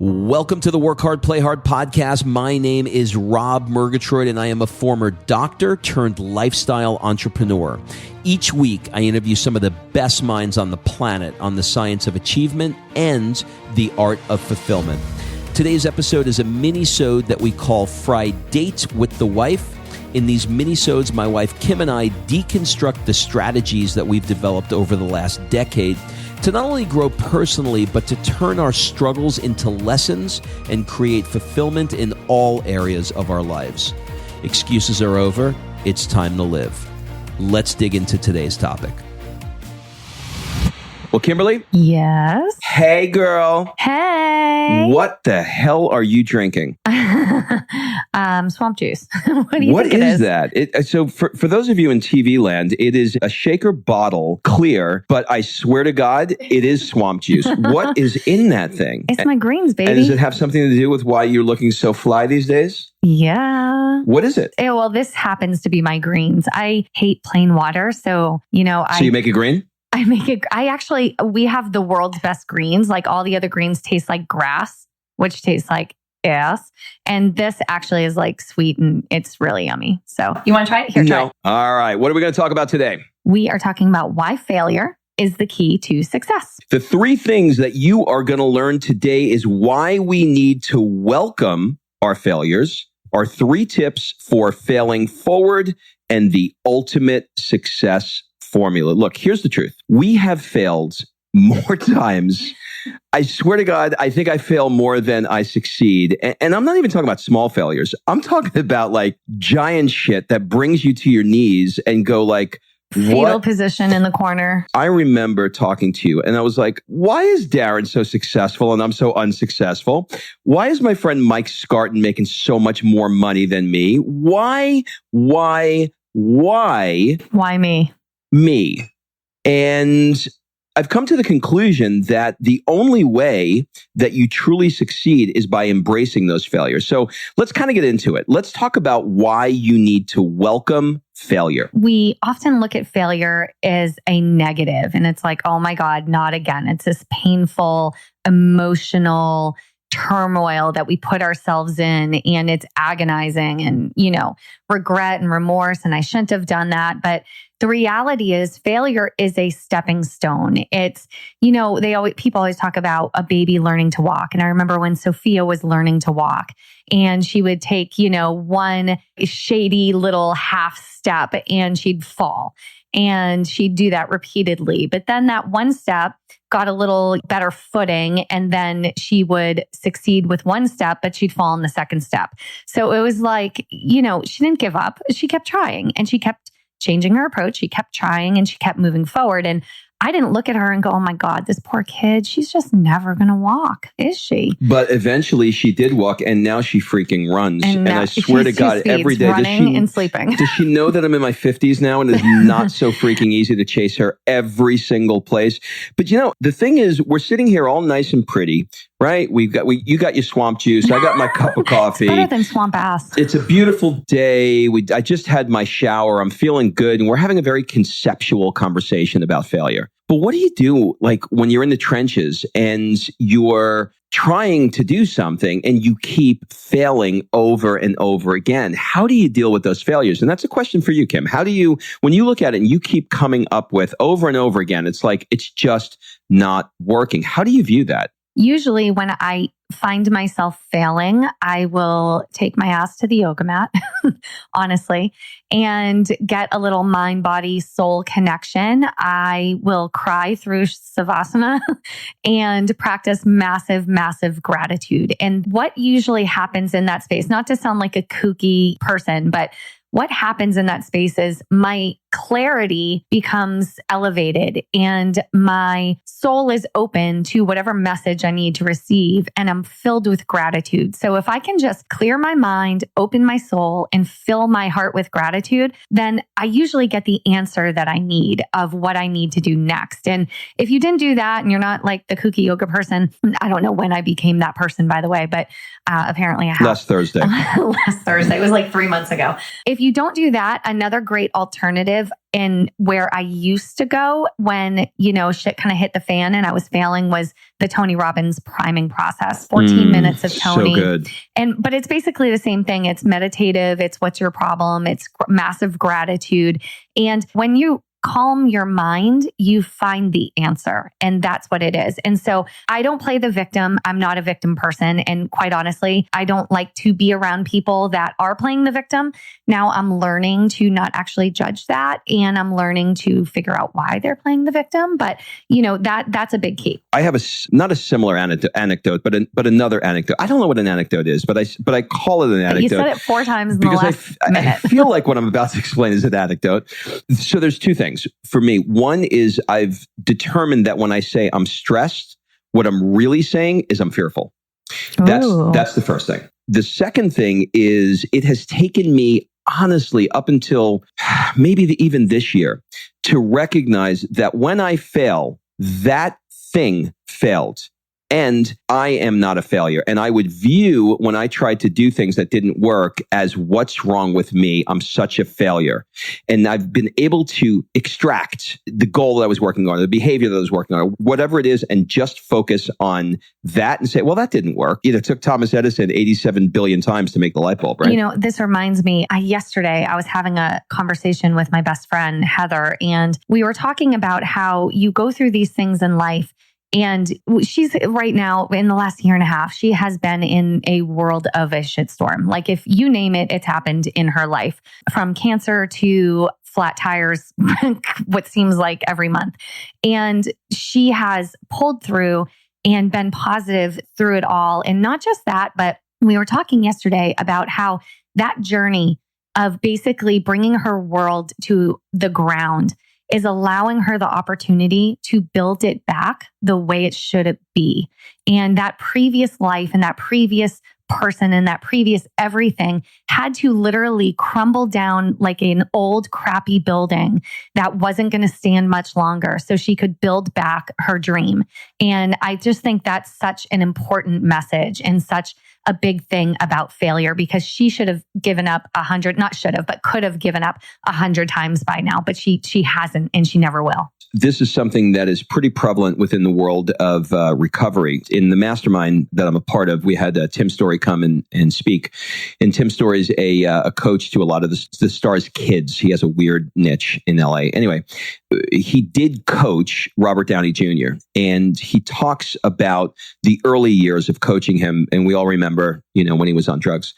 Welcome to the Work Hard, Play Hard podcast. My name is Rob Murgatroyd, and I am a former doctor turned lifestyle entrepreneur. Each week, I interview some of the best minds on the planet on the science of achievement and the art of fulfillment. Today's episode is a mini-sode that we call Fried Dates with the Wife. In these mini-sodes, my wife Kim and I deconstruct the strategies that we've developed over the last decade to not only grow personally, but to turn our struggles into lessons and create fulfillment in all areas of our lives. Excuses are over. It's time to live. Let's dig into today's topic. Well, Kimberly? Yes? Hey, girl. Hey. What the hell are you drinking? Swamp juice. What do you think it is? That? So for those of you in TV land, it is a shaker bottle, clear, but I swear to God, it is swamp juice. What is in that thing? It's my greens, baby. And does it have something to do with why you're looking so fly these days? Yeah. What is it? Well, this happens to be my greens. I hate plain water. So, So you make a green? We have the world's best greens. Like all the other greens taste like grass, which tastes like ass. And this actually is like sweet and it's really yummy. So you want to try it? Here, try it. All right. What are we going to talk about today? We are talking about why failure is the key to success. The three things that you are going to learn today is why we need to welcome our failures, our 3 tips for failing forward, and the ultimate success formula. Look, here's the truth. We have failed more times. I swear to God, I think I fail more than I succeed. And I'm not even talking about small failures. I'm talking about like giant shit that brings you to your knees and go like, fetal position in the corner. I remember talking to you and I was like, why is Darren so successful and I'm so unsuccessful? Why is my friend Mike Scarton making so much more money than me? Why me? Me. And I've come to the conclusion that the only way that you truly succeed is by embracing those failures. So let's kind of get into it. Let's talk about why you need to welcome failure. We often look at failure as a negative and it's like, oh my God, not again. It's this painful, emotional turmoil that we put ourselves in and it's agonizing and, regret and remorse. And I shouldn't have done that. But the reality is failure is a stepping stone. It's, people always talk about a baby learning to walk. And I remember when Sophia was learning to walk and she would take, one shady little half step and she'd fall. And she'd do that repeatedly. But then that one step got a little better footing and then she would succeed with one step, but she'd fall on the second step. So it was like, she didn't give up. She kept trying and she kept changing her approach. She kept trying and she kept moving forward. And I didn't look at her and go, oh my God, this poor kid, she's just never going to walk, is she? But eventually she did walk and now she freaking runs. And I swear to God, every day. Running and sleeping. Does she know that I'm in my 50s now and it's not so freaking easy to chase her every single place? But the thing is, we're sitting here all nice and pretty, right? You got your swamp juice. I got my cup of coffee. It's better than swamp ass. It's a beautiful day. I just had my shower. I'm feeling good. And we're having a very conceptual conversation about failure. But what do you do like when you're in the trenches and you're trying to do something and you keep failing over and over again? How do you deal with those failures? And that's a question for you, Kim. How do you, when you look at it and you keep coming up with over and over again, it's like, it's just not working. How do you view that? Usually when I find myself failing, I will take my ass to the yoga mat, honestly, and get a little mind, body, soul connection. I will cry through Savasana and practice massive, massive gratitude. And what usually happens in that space, not to sound like a kooky person, but what happens in that space is my clarity becomes elevated and my soul is open to whatever message I need to receive and I'm filled with gratitude. So if I can just clear my mind, open my soul and fill my heart with gratitude, then I usually get the answer that I need of what I need to do next. And if you didn't do that and you're not like the kooky yoga person, I don't know when I became that person, by the way, but apparently I have. Last Thursday. Last Thursday. It was like 3 months ago. If you don't do that, another great alternative And where I used to go when, shit kind of hit the fan and I was failing was the Tony Robbins priming process, 14 minutes of Tony. So good. But it's basically the same thing. It's meditative. It's what's your problem. It's massive gratitude. And when you calm your mind, you find the answer. And that's what it is. And so I don't play the victim. I'm not a victim person. And quite honestly, I don't like to be around people that are playing the victim. Now I'm learning to not actually judge that. And I'm learning to figure out why they're playing the victim. But that's a big key. I have not a similar anecdote, but another anecdote. I don't know what an anecdote is, but I call it an anecdote. You said it 4 times in the last minute. I feel like what I'm about to explain is an anecdote. So there's 2 things for me. One is I've determined that when I say I'm stressed, what I'm really saying is I'm fearful. That's the first thing. The second thing is it has taken me, honestly, up until maybe even this year, to recognize that when I fail, that thing failed. And I am not a failure. And I would view when I tried to do things that didn't work as what's wrong with me? I'm such a failure. And I've been able to extract the goal that I was working on, the behavior that I was working on, whatever it is, and just focus on that and say, well, that didn't work. It took Thomas Edison 87 billion times to make the light bulb, right? This reminds me, yesterday I was having a conversation with my best friend, Heather, and we were talking about how you go through these things in life. And she's right now, in the last year and a half, she has been in a world of a shitstorm. Like if you name it, it's happened in her life, from cancer to flat tires, what seems like every month. And she has pulled through and been positive through it all. And not just that, but we were talking yesterday about how that journey of basically bringing her world to the ground is allowing her the opportunity to build it back the way it should be. And that previous life and that previous person and that previous everything had to literally crumble down like an old crappy building that wasn't going to stand much longer so she could build back her dream. And I just think that's such an important message and such a big thing about failure, because she should have given up 100, not should have, but could have given up 100 times by now, but she hasn't, and she never will. This is something that is pretty prevalent within the world of recovery. In the mastermind that I'm a part of, we had Tim Storey come and speak. And Tim Storey is a coach to a lot of the stars' kids. He has a weird niche in LA. Anyway, he did coach Robert Downey Jr. And he talks about the early years of coaching him. And we all remember, when he was on drugs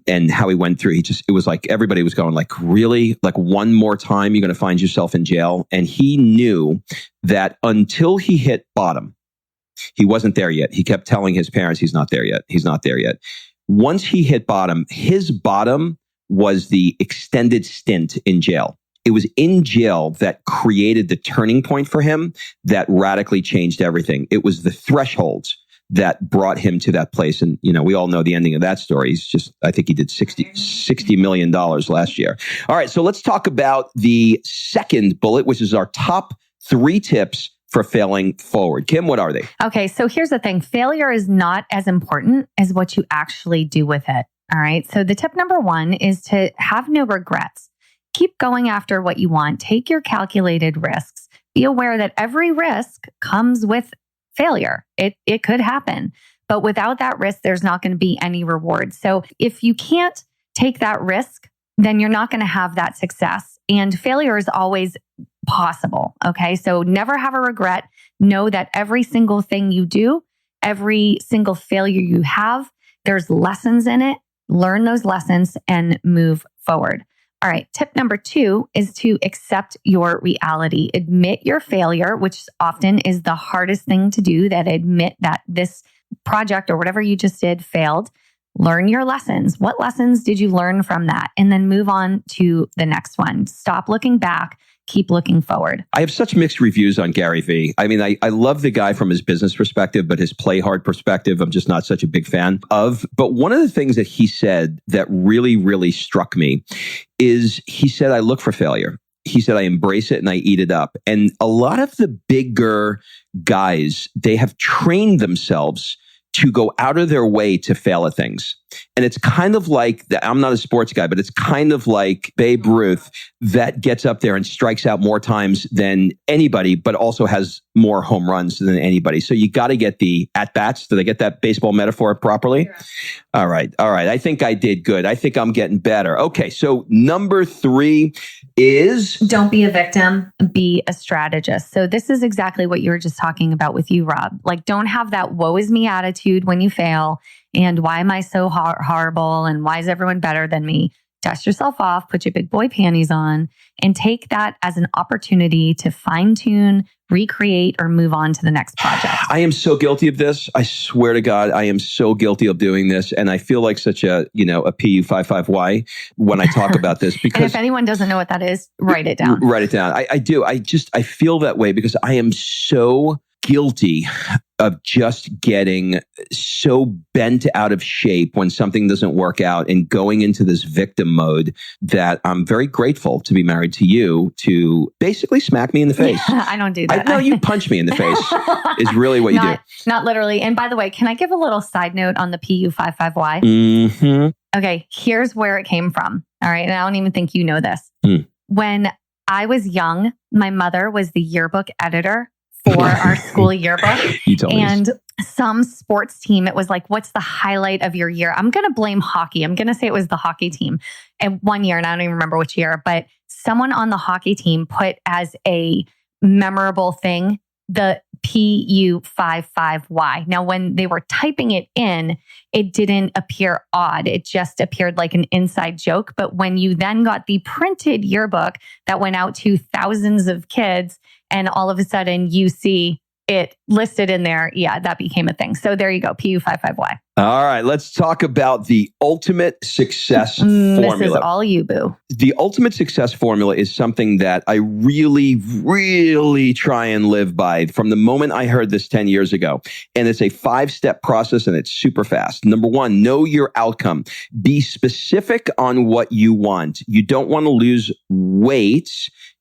and how he went through. It was like everybody was going like, really? Like one more time, you're going to find yourself in jail. And he knew that until he hit bottom, he wasn't there yet. He kept telling his parents, he's not there yet. He's not there yet. Once he hit bottom, his bottom was the extended stint in jail. It was in jail that created the turning point for him that radically changed everything. It was the thresholds that brought him to that place. And, we all know the ending of that story. I think he did $60 million last year. All right. So let's talk about the second bullet, which is our top 3 tips for failing forward. Kim, what are they? Okay. So here's the thing. Failure is not as important as what you actually do with it. All right. So the tip number 1 is to have no regrets. Keep going after what you want. Take your calculated risks. Be aware that every risk comes with failure. It could happen, but without that risk, there's not going to be any reward. So if you can't take that risk, then you're not going to have that success. And failure is always possible. Okay. So never have a regret. Know that every single thing you do, every single failure you have, there's lessons in it. Learn those lessons and move forward. All right. Tip number 2 is to accept your reality. Admit your failure, which often is the hardest thing to do, that admit that this project or whatever you just did failed. Learn your lessons. What lessons did you learn from that? And then move on to the next one. Stop looking back. Keep looking forward. I have such mixed reviews on Gary Vee. I mean, I love the guy from his business perspective, but his play hard perspective, I'm just not such a big fan of. But one of the things that he said that really, really struck me is he said, I look for failure. He said, I embrace it and I eat it up. And a lot of the bigger guys, they have trained themselves to go out of their way to fail at things. And it's kind of like, I'm not a sports guy, but it's kind of like Babe Ruth that gets up there and strikes out more times than anybody, but also has more home runs than anybody. So you got to get the at-bats. Did I get that baseball metaphor properly? Yeah. All right. I think I did good. I think I'm getting better. Okay. So number 3 is... Don't be a victim, be a strategist. So this is exactly what you were just talking about with you, Rob. Like, don't have that woe is me attitude when you fail. And why am I so horrible? And why is everyone better than me? Dust yourself off, put your big boy panties on, and take that as an opportunity to fine tune, recreate, or move on to the next project. I am so guilty of this. I swear to God, I am so guilty of doing this. And I feel like such a PU55Y when I talk about this. Because and if anyone doesn't know what that is, write it down. Write it down. I do. I feel that way because I am so guilty of just getting so bent out of shape when something doesn't work out and going into this victim mode that I'm very grateful to be married to you to basically smack me in the face. Yeah, I don't do that. No, you punch me in the face is really what you do. Not literally. And by the way, can I give a little side note on the PU55Y? Mm-hmm. Okay, here's where it came from. All right. And I don't even think you know this. When I was young, my mother was the yearbook editor for our school yearbook. And some sports team, it was like, what's the highlight of your year? I'm going to blame hockey. I'm going to say it was the hockey team. And one year, and I don't even remember which year, but someone on the hockey team put as a memorable thing, the PU55Y. Now, when they were typing it in, it didn't appear odd. It just appeared like an inside joke. But when you then got the printed yearbook that went out to thousands of kids, and all of a sudden you see it listed in there, yeah, that became a thing. So there you go, PU55Y. All right, let's talk about the ultimate success formula. This is all you, boo. The ultimate success formula is something that I really, really try and live by from the moment I heard this 10 years ago. And it's a 5-step process and it's super fast. Number 1, know your outcome. Be specific on what you want. You don't want to lose weight.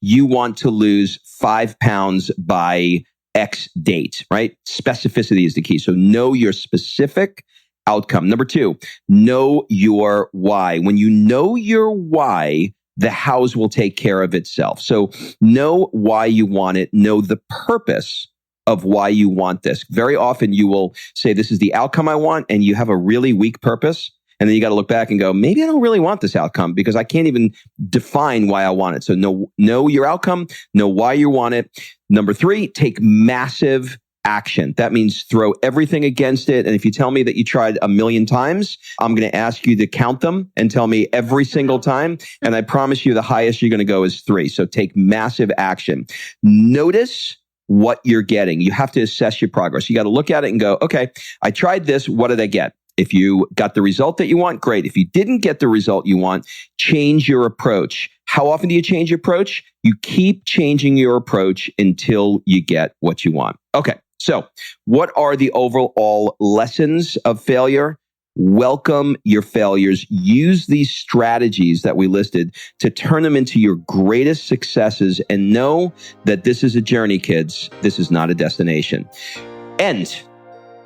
You want to lose 5 pounds by X date, right? Specificity is the key. So know your specific outcome. Number 2, know your why. When you know your why, the hows will take care of itself. So know why you want it. Know the purpose of why you want this. Very often you will say, this is the outcome I want, and you have a really weak purpose. And then you got to look back and go, maybe I don't really want this outcome because I can't even define why I want it. So know your outcome, know why you want it. Number 3, take massive action. That means throw everything against it. And if you tell me that you tried 1,000,000 times, I'm going to ask you to count them and tell me every single time. And I promise you the highest you're going to go is 3. So take massive action. Notice what you're getting. You have to assess your progress. You got to look at it and go, okay, I tried this. What did I get? If you got the result that you want, great. If you didn't get the result you want, change your approach. How often do you change your approach? You keep changing your approach until you get what you want. Okay, so what are the overall lessons of failure? Welcome your failures. Use these strategies that we listed to turn them into your greatest successes, and know that this is a journey, kids. This is not a destination. And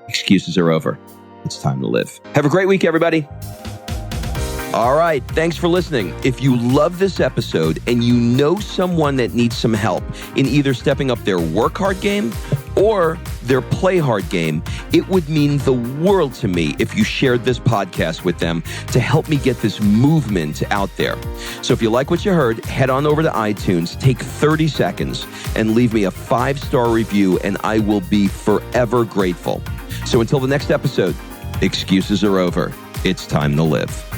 excuses are over. It's time to live. Have a great week, everybody. All right. Thanks for listening. If you love this episode and you know someone that needs some help in either stepping up their work hard game or their play hard game, it would mean the world to me if you shared this podcast with them to help me get this movement out there. So if you like what you heard, head on over to iTunes, take 30 seconds and leave me a 5-star review, and I will be forever grateful. So until the next episode, excuses are over. It's time to live.